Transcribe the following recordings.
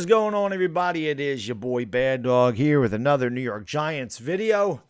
going on, everybody? It is your boy Baddog here with another New York Giants video.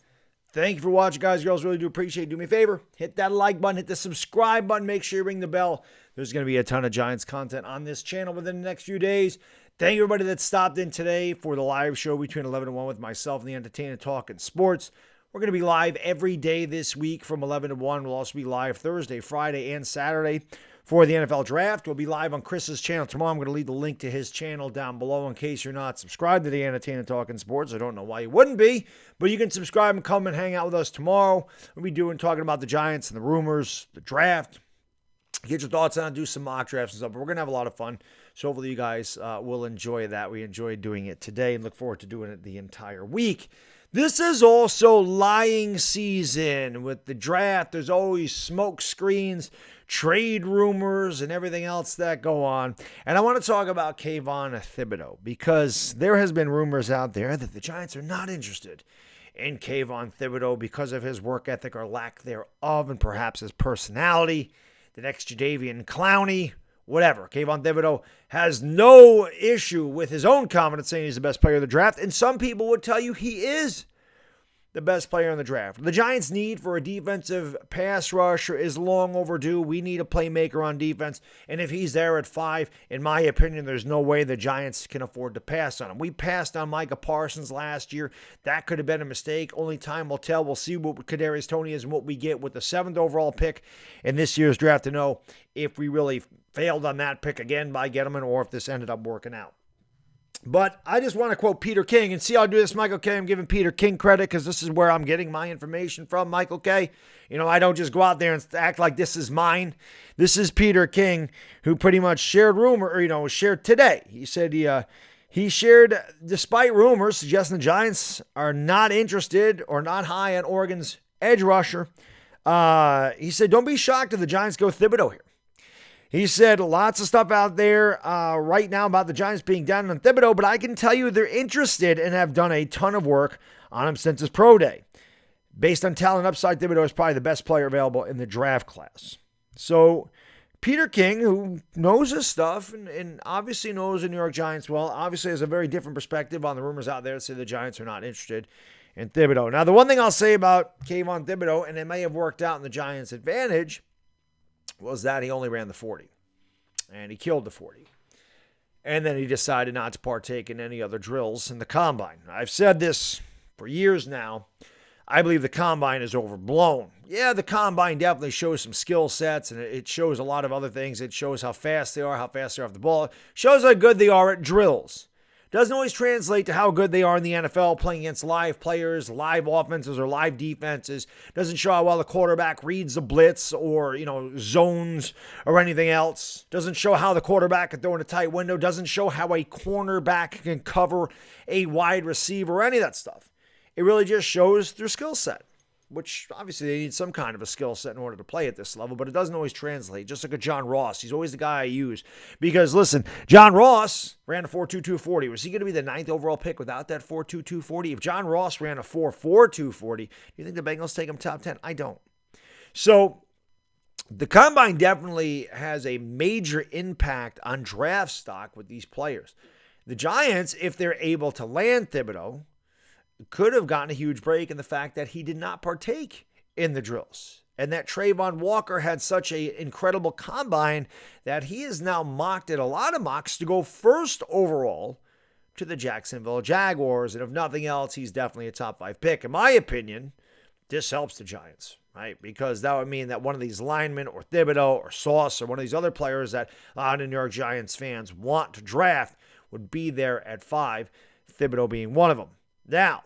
Thank you for watching, guys. Girls, really do appreciate it. Do me a favor, hit that like button, hit the subscribe button, make sure you ring the bell. There's going to be a ton of Giants content on this channel within the next few days. Thank you, everybody that stopped in today for the live show between 11 and 1 with myself and the Up Tainah Talking Sports. We're going to be live every day this week from 11 to 1. We'll also be live Thursday, Friday, and Saturday for the NFL Draft. We'll be live on Chris's channel tomorrow. I'm going to leave the link to his channel down below in case you're not subscribed to the Up Tainah Talking Sports. I don't know why you wouldn't be, but you can subscribe and come and hang out with us tomorrow. We'll be talking about the Giants and the rumors, the draft. Get your thoughts on it, do some mock drafts and stuff. But we're going to have a lot of fun. So hopefully you guys will enjoy that. We enjoyed doing it today and look forward to doing it the entire week. This is also lying season. With the draft, there's always smoke screens, trade rumors, and everything else that go on. And I want to talk about Kayvon Thibodeaux because there has been rumors out there that the Giants are not interested in Kayvon Thibodeaux because of his work ethic or lack thereof, and perhaps his personality, the next Jadeveon Clowney, whatever. Kayvon Thibodeaux has no issue with his own confidence saying he's the best player of the draft, and some people would tell you he is the best player in the draft. The Giants' need for a defensive pass rusher is long overdue. We need a playmaker on defense, and if he's there at 5, in my opinion, there's no way the Giants can afford to pass on him. We passed on Micah Parsons last year. That could have been a mistake. Only time will tell. We'll see what Kadarius Toney is and what we get with the 7th overall pick in this year's draft to know if we really failed on that pick again by Gettleman or if this ended up working out. But I just want to quote Peter King, and see how I do this, Michael K. I'm giving Peter King credit because this is where I'm getting my information from, Michael K. You know, I don't just go out there and act like this is mine. This is Peter King, who pretty much shared shared today. He said he shared, despite rumors suggesting the Giants are not interested or not high on Oregon's edge rusher. He said, don't be shocked if the Giants go Thibodeaux here. He said lots of stuff out there right now about the Giants being down on Thibodeaux, but I can tell you they're interested and have done a ton of work on him since his pro day. Based on talent upside, Thibodeaux is probably the best player available in the draft class. So Peter King, who knows his stuff and obviously knows the New York Giants well, obviously has a very different perspective on the rumors out there that say the Giants are not interested in Thibodeaux. Now, the one thing I'll say about Kayvon Thibodeaux, and it may have worked out in the Giants' advantage, was that he only ran the 40, and he killed the 40. And then he decided not to partake in any other drills in the combine. I've said this for years now. I believe the combine is overblown. Yeah, the combine definitely shows some skill sets, and it shows a lot of other things. It shows how fast they are off the ball. It shows how good they are at drills. Doesn't always translate to how good they are in the NFL playing against live players, live offenses, or live defenses. Doesn't show how well the quarterback reads the blitz or, zones or anything else. Doesn't show how the quarterback can throw in a tight window. Doesn't show how a cornerback can cover a wide receiver or any of that stuff. It really just shows their skill set, which obviously they need some kind of a skill set in order to play at this level, but it doesn't always translate. Just like a John Ross. He's always the guy I use. Because, listen, John Ross ran a 4.22 40. Was he going to be the 9th overall pick without that 4.22 40? If John Ross ran a 4.42 40, do you think the Bengals take him top 10? I don't. So the combine definitely has a major impact on draft stock with these players. The Giants, if they're able to land Thibodeaux, could have gotten a huge break in the fact that he did not partake in the drills, and that Trayvon Walker had such an incredible combine that he is now mocked at a lot of mocks to go 1st overall to the Jacksonville Jaguars. And if nothing else, he's definitely a top 5 pick. In my opinion, this helps the Giants, right? Because that would mean that one of these linemen or Thibodeaux or Sauce or one of these other players that a lot of New York Giants fans want to draft would be there at 5, Thibodeaux being one of them. Now,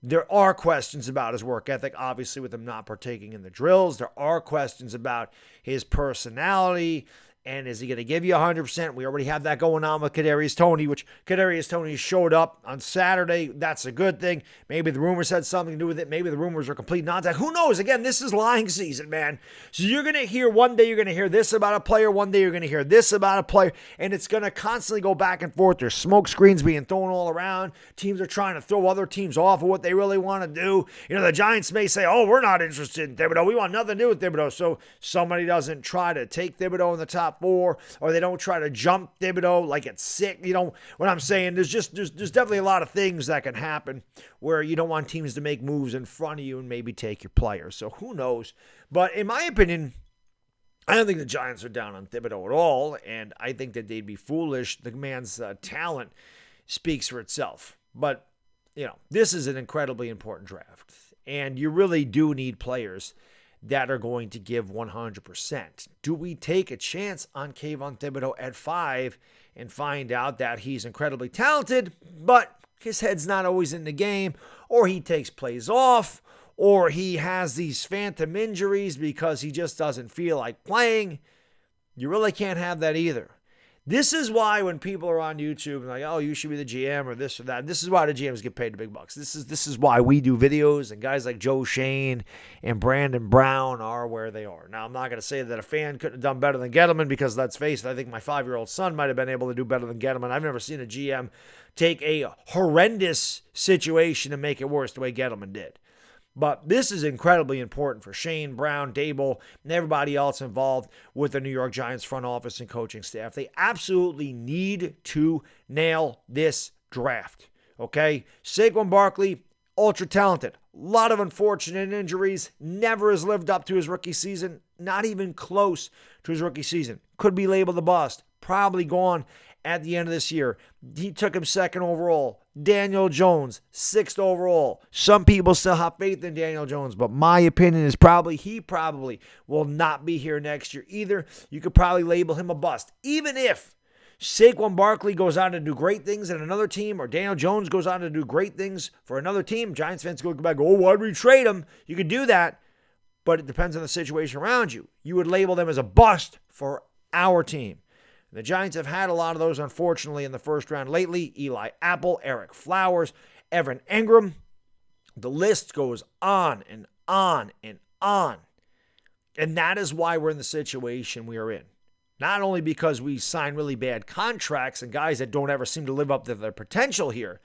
there are questions about his work ethic, obviously, with him not partaking in the drills. There are questions about his personality. And is he going to give you 100%? We already have that going on with Kadarius Toney, which Kadarius Toney showed up on Saturday. That's a good thing. Maybe the rumors had something to do with it. Maybe the rumors are complete nonsense. Who knows? Again, this is lying season, man. So you're going to hear one day, you're going to hear this about a player. One day you're going to hear this about a player. And it's going to constantly go back and forth. There's smoke screens being thrown all around. Teams are trying to throw other teams off of what they really want to do. The Giants may say, oh, we're not interested in Thibodeaux. We want nothing to do with Thibodeaux. So somebody doesn't try to take Thibodeaux in the top top 4, or they don't try to jump Thibodeaux like it's sick. You know what I'm saying? There's definitely a lot of things that can happen where you don't want teams to make moves in front of you and maybe take your players. So who knows? But in my opinion, I don't think the Giants are down on Thibodeaux at all, and I think that they'd be foolish. The man's talent speaks for itself. But, you know, this is an incredibly important draft, and you really do need players that are going to give 100%. Do we take a chance on Kayvon Thibodeaux at 5 and find out that he's incredibly talented, but his head's not always in the game, or he takes plays off, or he has these phantom injuries because he just doesn't feel like playing? You really can't have that either. This is why when people are on YouTube and like, oh, you should be the GM or this or that, this is why the GMs get paid the big bucks. This is why we do videos, and guys like Joe Shane and Brandon Brown are where they are. Now, I'm not going to say that a fan couldn't have done better than Gettleman, because let's face it, I think my 5-year-old son might have been able to do better than Gettleman. I've never seen a GM take a horrendous situation and make it worse the way Gettleman did. But this is incredibly important for Shane, Brown, Dable, and everybody else involved with the New York Giants front office and coaching staff. They absolutely need to nail this draft, okay? Saquon Barkley, ultra talented. A lot of unfortunate injuries. Never has lived up to his rookie season. Not even close to his rookie season. Could be labeled a bust. Probably gone at the end of this year. He took him 2nd overall. Daniel Jones, 6th overall. Some people still have faith in Daniel Jones, but my opinion is he probably will not be here next year either. You could probably label him a bust. Even if Saquon Barkley goes on to do great things in another team, or Daniel Jones goes on to do great things for another team, Giants fans go back and go, oh, why'd we trade him? You could do that, but it depends on the situation around you. You would label them as a bust for our team. The Giants have had a lot of those, unfortunately, in the first round lately. Eli Apple, Eric Flowers, Evan Engram. The list goes on and on and on. And that is why we're in the situation we are in. Not only because we sign really bad contracts and guys that don't ever seem to live up to their potential here,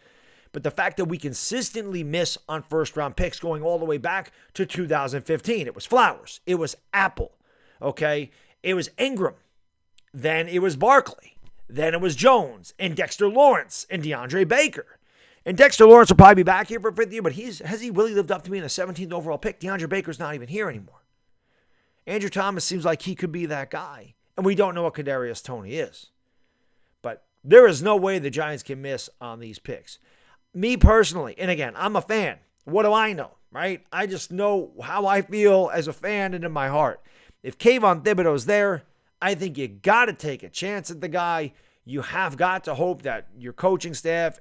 but the fact that we consistently miss on first-round picks going all the way back to 2015. It was Flowers. It was Apple. Okay? It was Engram. Then it was Barkley. Then it was Jones and Dexter Lawrence and DeAndre Baker. And Dexter Lawrence will probably be back here for 5th year, but has he really lived up to being a 17th overall pick? DeAndre Baker's not even here anymore. Andrew Thomas seems like he could be that guy. And we don't know what Kadarius Toney is. But there is no way the Giants can miss on these picks. Me personally, and again, I'm a fan. What do I know, right? I just know how I feel as a fan and in my heart. If Kayvon Thibodeaux's there, I think you got to take a chance at the guy. You have got to hope that your coaching staff,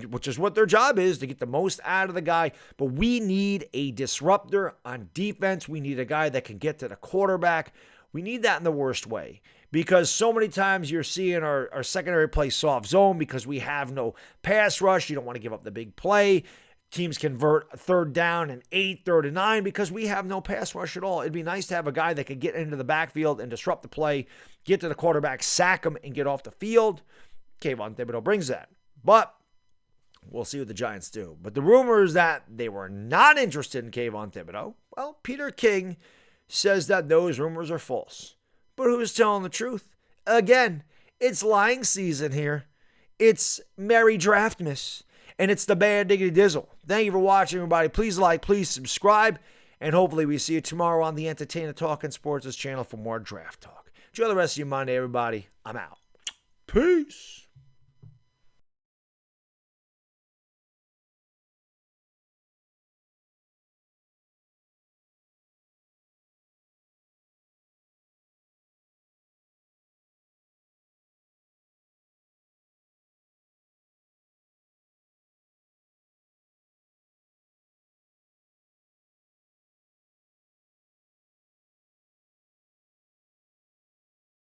which is what their job is, to get the most out of the guy. But we need a disruptor on defense. We need a guy that can get to the quarterback. We need that in the worst way, because so many times you're seeing our secondary play soft zone because we have no pass rush. You don't want to give up the big play. Teams convert 3rd down and 8, 3rd and 9 because we have no pass rush at all. It'd be nice to have a guy that could get into the backfield and disrupt the play, get to the quarterback, sack him, and get off the field. Kayvon Thibodeaux brings that. But we'll see what the Giants do. But the rumor is that they were not interested in Kayvon Thibodeaux. Well, Peter King says that those rumors are false. But who's telling the truth? Again, it's lying season here. It's Merry Draftmas. And it's the Bad Diggity Dizzle. Thank you for watching, everybody. Please like, please subscribe. And hopefully we see you tomorrow on the Up Tainah Talking Sports channel for more draft talk. Enjoy the rest of your Monday, everybody. I'm out. Peace.